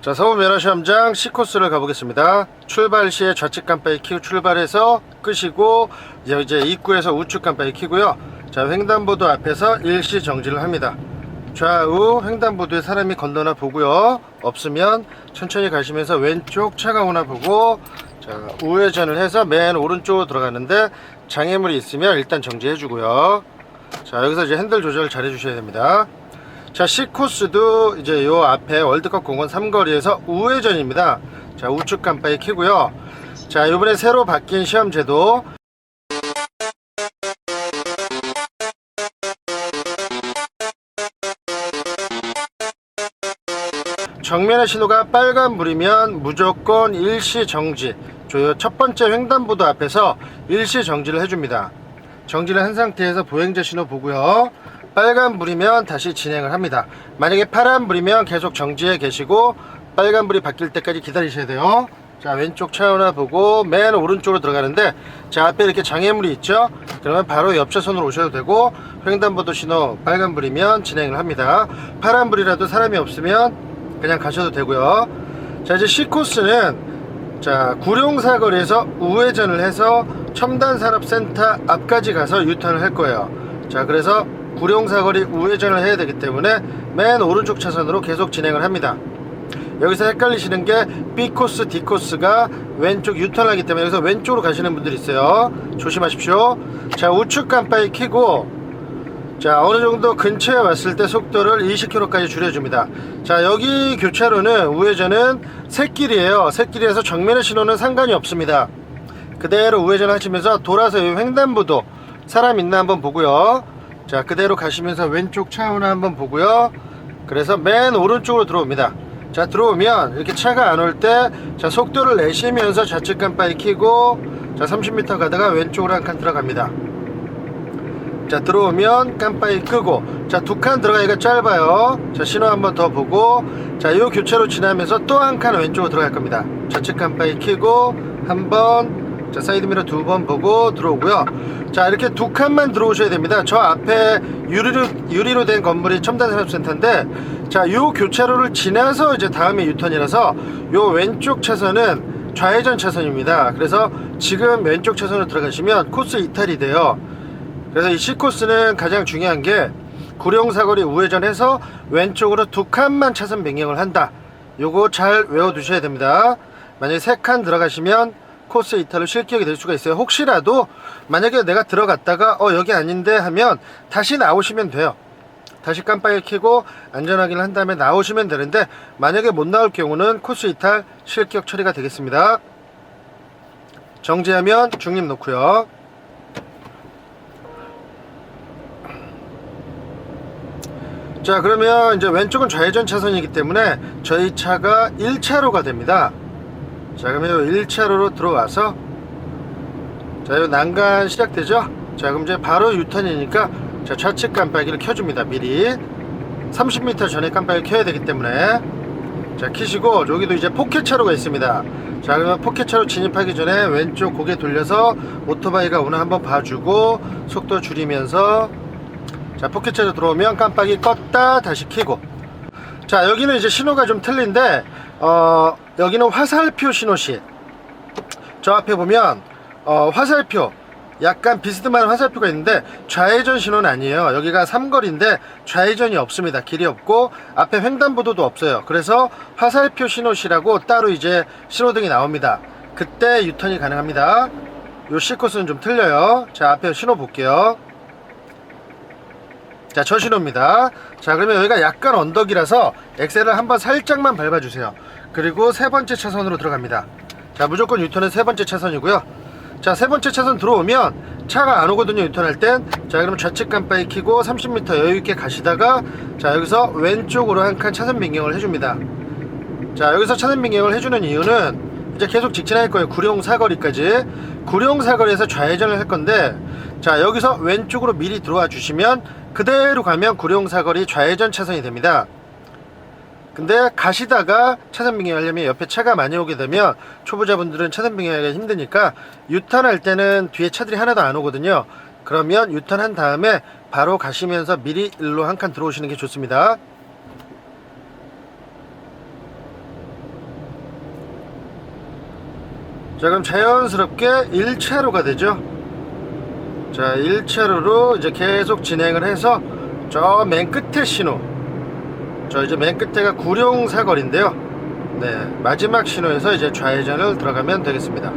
자, 서울 면허시험장 C코스를 가보겠습니다. 출발 시에 좌측 깜빡이 켜고 출발해서 끄시고 이제 입구에서 우측 깜빡이 켜고요. 자, 횡단보도 앞에서 일시 정지를 합니다. 좌우 횡단보도에 사람이 건너나 보고요. 없으면 천천히 가시면서 왼쪽 차가 오나 보고, 자, 우회전을 해서 맨 오른쪽으로 들어가는데 장애물이 있으면 일단 정지해 주고요. 자, 여기서 이제 핸들 조절 잘 해주셔야 됩니다. 자, C코스도 이제 요 앞에 월드컵 공원 삼거리에서 우회전입니다. 자, 우측 깜빡이 켜고요. 자, 요번에 새로 바뀐 시험제도, 정면의 신호가 빨간불이면 무조건 일시 정지. 첫 번째 횡단보도 앞에서 일시 정지를 해줍니다. 정지를 한 상태에서 보행자 신호 보고요. 빨간불이면 다시 진행을 합니다. 만약에 파란불이면 계속 정지해 계시고 빨간불이 바뀔 때까지 기다리셔야 돼요. 자, 왼쪽 차 하나 보고 맨 오른쪽으로 들어가는데, 자, 앞에 이렇게 장애물이 있죠. 그러면 바로 옆 차선으로 오셔도 되고, 횡단보도 신호 빨간불이면 진행을 합니다. 파란불이라도 사람이 없으면 그냥 가셔도 되고요. 자, 이제 C코스는 자, 구룡사거리에서 우회전을 해서 첨단산업센터 앞까지 가서 유턴을 할 거예요. 자, 그래서 구룡사거리 우회전을 해야 되기 때문에 맨 오른쪽 차선으로 계속 진행을 합니다. 여기서 헷갈리시는 게 B코스, D코스가 왼쪽 유턴하기 때문에 여기서 왼쪽으로 가시는 분들이 있어요. 조심하십시오. 자, 우측 깜빡이 켜고, 자, 어느정도 근처에 왔을 때 속도를 20km까지 줄여줍니다. 자, 여기 교차로는 우회전은 샛길이에요. 샛길에서 정면의 신호는 상관이 없습니다. 그대로 우회전 하시면서 돌아서 이 횡단보도 사람 있나 한번 보고요. 자, 그대로 가시면서 왼쪽 차 오나 한번 보고요. 그래서 맨 오른쪽으로 들어옵니다. 자, 들어오면 이렇게 차가 안 올 때, 자, 속도를 내쉬면서 좌측 깜빡이 켜고, 자, 30m 가다가 왼쪽으로 한 칸 들어갑니다. 자, 들어오면 깜빡이 끄고, 자, 두 칸 들어가기가 짧아요. 자, 신호 한번 더 보고, 자, 요 교차로 지나면서 또 한 칸 왼쪽으로 들어갈 겁니다. 좌측 깜빡이 켜고 한 번, 자, 사이드미러 두 번 보고 들어오고요. 자, 이렇게 두 칸만 들어오셔야 됩니다. 저 앞에 유리로 된 건물이 첨단산업센터인데, 자, 요 교차로를 지나서 이제 다음에 유턴이라서 요 왼쪽 차선은 좌회전 차선입니다. 그래서 지금 왼쪽 차선으로 들어가시면 코스 이탈이 돼요. 그래서 이 C코스는 가장 중요한 게 구룡사거리 우회전해서 왼쪽으로 두 칸만 차선 변경을 한다. 요거 잘 외워두셔야 됩니다. 만약에 세 칸 들어가시면 코스 이탈로 실격이 될 수가 있어요. 혹시라도 만약에 내가 들어갔다가 여기 아닌데 하면 다시 나오시면 돼요. 다시 깜빡이 켜고 안전확인을 한 다음에 나오시면 되는데, 만약에 못 나올 경우는 코스 이탈 실격 처리가 되겠습니다. 정지하면 중립 놓고요. 자, 그러면 이제 왼쪽은 좌회전 차선이기 때문에 저희 차가 1차로가 됩니다. 자, 그러면 1차로로 들어와서, 자, 요 난간 시작되죠? 자, 그럼 이제 바로 유턴이니까, 자, 좌측 깜빡이를 켜줍니다. 미리 30m 전에 깜빡이를 켜야 되기 때문에. 자, 켜시고, 여기도 이제 포켓차로가 있습니다. 자, 그러면 포켓차로 진입하기 전에 왼쪽 고개 돌려서 오토바이가 오나 한번 봐주고 속도 줄이면서, 자, 포켓차로 들어오면 깜빡이 껐다 다시 켜고. 자, 여기는 이제 신호가 좀 틀린데, 여기는 화살표 신호시. 저 앞에 보면 화살표, 약간 비스듬한 화살표가 있는데 좌회전 신호는 아니에요. 여기가 삼거리인데 좌회전이 없습니다. 길이 없고 앞에 횡단보도도 없어요. 그래서 화살표 신호시라고 따로 이제 신호등이 나옵니다. 그때 유턴이 가능합니다. 요 C코스는 좀 틀려요. 자, 앞에 신호 볼게요. 자, 저 신호입니다. 자, 그러면 여기가 약간 언덕이라서 엑셀을 한번 살짝만 밟아주세요. 그리고 세 번째 차선으로 들어갑니다. 자, 무조건 유턴은 세 번째 차선이고요. 자, 세 번째 차선 들어오면 차가 안 오거든요, 유턴할 땐. 자, 그러면 좌측 깜빡이 켜고 30m 여유있게 가시다가, 자, 여기서 왼쪽으로 한 칸 차선 변경을 해줍니다. 자, 여기서 차선 변경을 해주는 이유는 이제 계속 직진할 거예요. 구룡사거리까지. 구룡사거리에서 좌회전을 할 건데, 자, 여기서 왼쪽으로 미리 들어와 주시면 그대로 가면 구룡사거리 좌회전 차선이 됩니다. 근데 가시다가 차선 변경하려면 옆에 차가 많이 오게 되면 초보자분들은 차선 변경하기가 힘드니까 유턴할 때는 뒤에 차들이 하나도 안 오거든요. 그러면 유턴한 다음에 바로 가시면서 미리 일로 한 칸 들어오시는 게 좋습니다. 자, 그럼 자연스럽게 1차로가 되죠. 자, 1차로로 이제 계속 진행을 해서 저 맨 끝에 신호, 저 이제 맨 끝에가 구룡사거리인데요. 네, 마지막 신호에서 이제 좌회전을 들어가면 되겠습니다.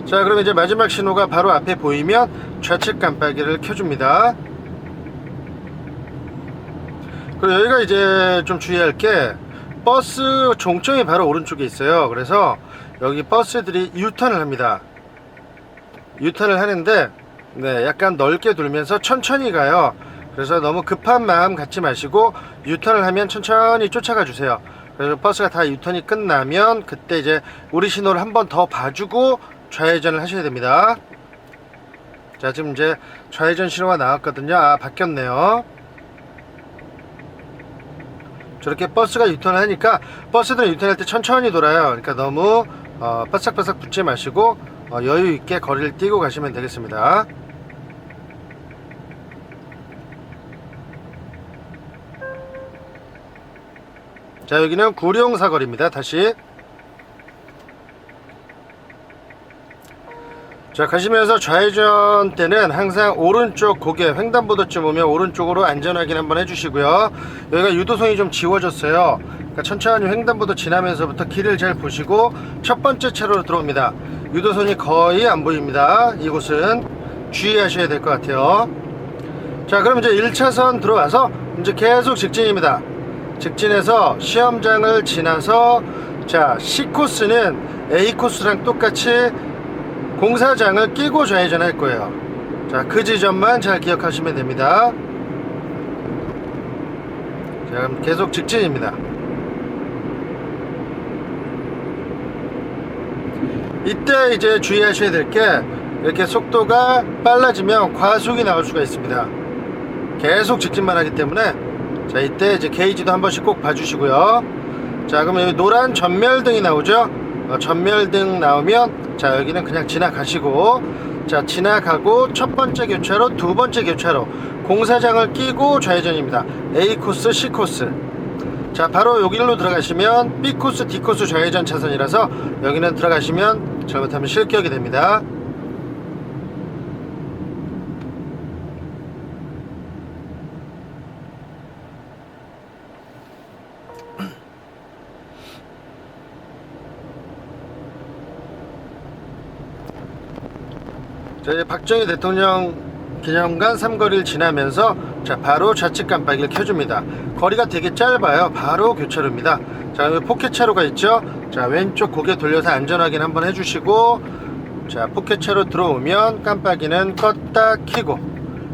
자, 그럼 이제 마지막 신호가 바로 앞에 보이면 좌측 깜빡이를 켜줍니다. 그리고 여기가 이제 좀 주의할 게 버스 종점이 바로 오른쪽에 있어요. 그래서 여기 버스들이 유턴을 합니다. 유턴을 하는데 네, 약간 넓게 돌면서 천천히 가요. 그래서 너무 급한 마음 갖지 마시고 유턴을 하면 천천히 쫓아가 주세요. 그래서 버스가 다 유턴이 끝나면 그때 이제 우리 신호를 한 번 더 봐주고 좌회전을 하셔야 됩니다. 자, 지금 이제 좌회전 신호가 나왔거든요. 아, 바뀌었네요. 저렇게 버스가 유턴을 하니까 버스들은 유턴할 때 천천히 돌아요. 그러니까 너무 바싹바싹 붙지 마시고 여유 있게 거리를 띄고 가시면 되겠습니다. 자, 여기는 구룡사거리입니다. 다시 자, 가시면서 좌회전 때는 항상 오른쪽 고개 횡단보도쯤 오면 오른쪽으로 안전확인 한번 해주시고요. 여기가 유도선이 좀 지워졌어요. 그러니까 천천히 횡단보도 지나면서부터 길을 잘 보시고 첫 번째 차로로 들어옵니다. 유도선이 거의 안 보입니다. 이곳은 주의하셔야 될 것 같아요. 자, 그럼 이제 1차선 들어와서 이제 계속 직진입니다. 직진해서 시험장을 지나서 자, C코스는 A코스랑 똑같이 공사장을 끼고 좌회전할 거예요. 자, 그 지점만 잘 기억하시면 됩니다. 자, 그럼 계속 직진입니다. 이때 이제 주의하셔야 될 게 이렇게 속도가 빨라지면 과속이 나올 수가 있습니다. 계속 직진만 하기 때문에 자, 이때 이제 게이지도 한 번씩 꼭 봐주시고요. 자, 그럼 여기 노란 전멸등이 나오죠. 전멸등 나오면 자, 여기는 그냥 지나가시고 자, 지나가고 첫 번째 교차로, 두 번째 교차로 공사장을 끼고 좌회전입니다. A코스, C코스. 자, 바로 여기로 들어가시면 B코스, D코스 좌회전 차선이라서 여기는 들어가시면 잘못하면 실격이 됩니다. 자, 이제 박정희 대통령 기념관 삼거리를 지나면서 자, 바로 좌측 깜빡이를 켜줍니다. 거리가 되게 짧아요. 바로 교차로입니다. 자, 여기 포켓차로가 있죠. 자, 왼쪽 고개 돌려서 안전확인 한번 해주시고 자, 포켓차로 들어오면 깜빡이는 껐다 켜고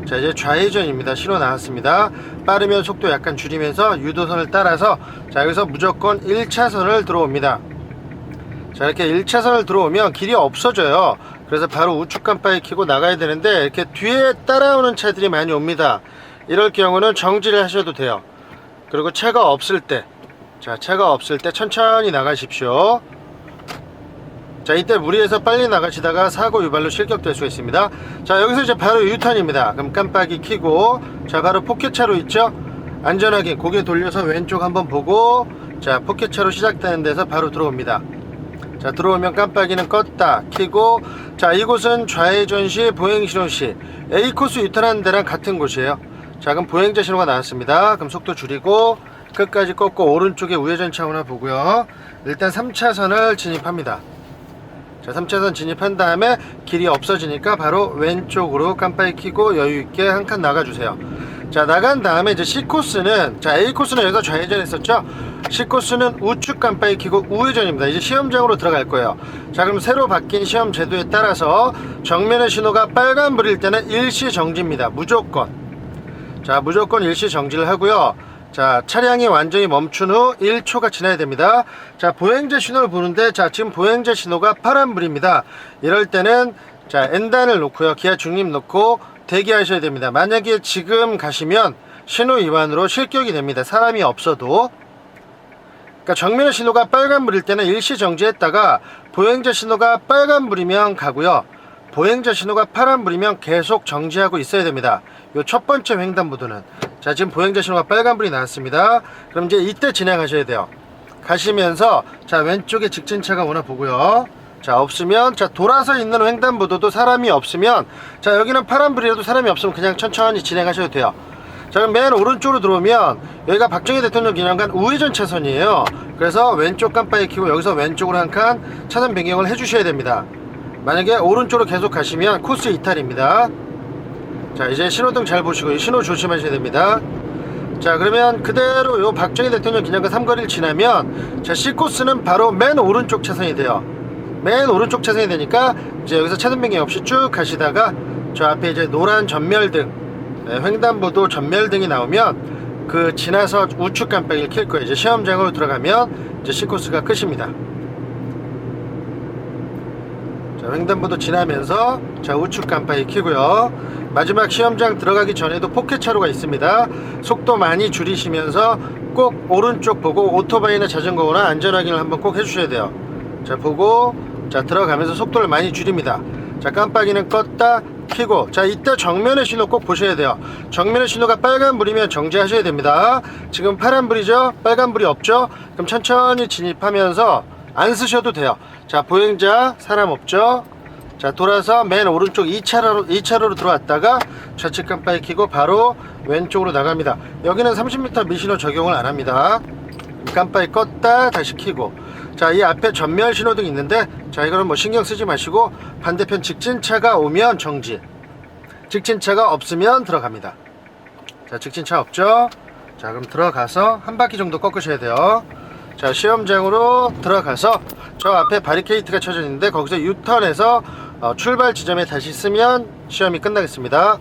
자, 이제 좌회전입니다. 신호 나왔습니다. 빠르면 속도 약간 줄이면서 유도선을 따라서 자, 여기서 무조건 1차선을 들어옵니다. 자, 이렇게 1차선을 들어오면 길이 없어져요. 그래서 바로 우측 깜빡이 켜고 나가야 되는데 이렇게 뒤에 따라오는 차들이 많이 옵니다. 이럴 경우는 정지를 하셔도 돼요. 그리고 차가 없을 때 자, 차가 없을 때 천천히 나가십시오. 자, 이때 무리해서 빨리 나가시다가 사고 유발로 실격될 수 있습니다. 자, 여기서 이제 바로 유턴입니다. 그럼 깜빡이 켜고 자, 바로 포켓차로 있죠. 안전하게 고개 돌려서 왼쪽 한번 보고 자, 포켓차로 시작되는 데서 바로 들어옵니다. 자, 들어오면 깜빡이는 껐다 켜고 자, 이곳은 좌회전 시 보행신호 시 A코스 유턴하는 데랑 같은 곳이에요. 자, 그럼 보행자 신호가 나왔습니다. 그럼 속도 줄이고 끝까지 꺾고 오른쪽에 우회전 차원을 보고요. 일단 3차선을 진입합니다. 자, 3차선 진입한 다음에 길이 없어지니까 바로 왼쪽으로 깜빡이 켜고 여유있게 한 칸 나가주세요. 자, 나간 다음에 이제 C코스는 자, A코스는 여기서 좌회전 했었죠. C코스는 우측 깜빡이 켜고 우회전입니다. 이제 시험장으로 들어갈 거예요. 자, 그럼 새로 바뀐 시험 제도에 따라서 정면의 신호가 빨간불일 때는 일시 정지입니다. 무조건. 자, 무조건 일시 정지를 하고요. 자, 차량이 완전히 멈춘 후 1초가 지나야 됩니다. 자, 보행자 신호를 보는데 자, 지금 보행자 신호가 파란불입니다. 이럴 때는 자, N단을 놓고요. 기아 중립 놓고 대기하셔야 됩니다. 만약에 지금 가시면 신호 위반으로 실격이 됩니다. 사람이 없어도. 그러니까 정면의 신호가 빨간불일 때는 일시 정지했다가 보행자 신호가 빨간불이면 가고요. 보행자 신호가 파란불이면 계속 정지하고 있어야 됩니다. 요 첫 번째 횡단보도는. 자, 지금 보행자 신호가 빨간불이 나왔습니다. 그럼 이제 이때 진행하셔야 돼요. 가시면서 자, 왼쪽에 직진차가 오나 보고요. 자, 없으면 자, 돌아서 있는 횡단보도도 사람이 없으면 자, 여기는 파란불이라도 사람이 없으면 그냥 천천히 진행하셔도 돼요. 자, 그럼 맨 오른쪽으로 들어오면 여기가 박정희 대통령 기념관 우회전 차선이에요. 그래서 왼쪽 깜빡이 켜고 여기서 왼쪽으로 한 칸 차선 변경을 해 주셔야 됩니다. 만약에 오른쪽으로 계속 가시면 코스 이탈입니다. 자, 이제 신호등 잘 보시고 신호 조심하셔야 됩니다. 자, 그러면 그대로 요 박정희 대통령 기념관 삼거리를 지나면 자, C코스는 바로 맨 오른쪽 차선이 돼요. 맨 오른쪽 차선이 되니까 이제 여기서 차선 변경 없이 쭉 가시다가 저 앞에 이제 노란 전멸등, 횡단보도 전멸등이 나오면 그 지나서 우측 깜빡이를 켤 거예요. 이제 시험장으로 들어가면 이제 C코스가 끝입니다. 자, 횡단보도 지나면서 자, 우측 깜빡이 켜고요. 마지막 시험장 들어가기 전에도 포켓차로가 있습니다. 속도 많이 줄이시면서 꼭 오른쪽 보고 오토바이나 자전거 오나 안전 확인을 한번 꼭 해주셔야 돼요. 자, 보고 자, 들어가면서 속도를 많이 줄입니다. 자, 깜빡이는 껐다 켜고 자, 이때 정면의 신호 꼭 보셔야 돼요. 정면의 신호가 빨간불이면 정지하셔야 됩니다. 지금 파란불이죠? 빨간불이 없죠? 그럼 천천히 진입하면서 안 쓰셔도 돼요. 자, 보행자 사람 없죠? 자, 돌아서 맨 오른쪽 2차로로 들어왔다가 좌측 깜빡이 켜고 바로 왼쪽으로 나갑니다. 여기는 30m 미신호 적용을 안 합니다. 깜빡이 껐다 다시 켜고 자, 이 앞에 전멸 신호등 있는데 자, 이거는 뭐 신경 쓰지 마시고 반대편 직진차가 오면 정지, 직진차가 없으면 들어갑니다. 자, 직진차 없죠? 자, 그럼 들어가서 한 바퀴 정도 꺾으셔야 돼요. 자, 시험장으로 들어가서 저 앞에 바리케이트가 쳐져 있는데 거기서 유턴해서 출발 지점에 다시 쓰면 시험이 끝나겠습니다.